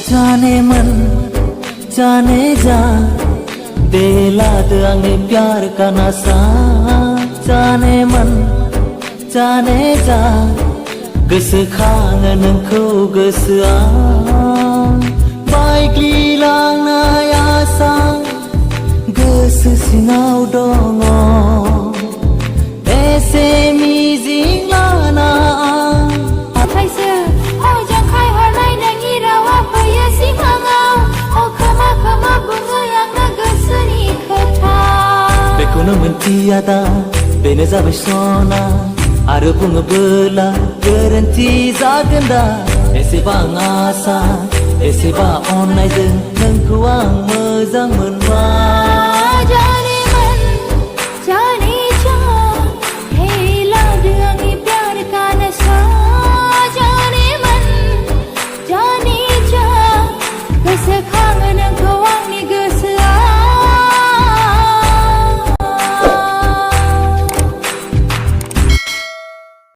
जानेमोन जाने जा देलादो आंनि प्यार का नशा जानेमोन जाने जा गोसोखाङो नोंखौ गोसोआ बायग्लिलांनाय आसा गोसो सिङाव दङ एसे मिजिं लाना खायसो आंजों खायहरनाय नोंनि रावा फैयो सिमाङाव खोमा खोमा बुङो आंनो गोसोनि खोथा बेखौनो मोनथिया दा बेनो जाबाय सना आरो बुङोबोला गोरोन्थि जागोन दा एसेबां आसा एसेबां अननायजों नोंखौ आं मोजां मोनबाय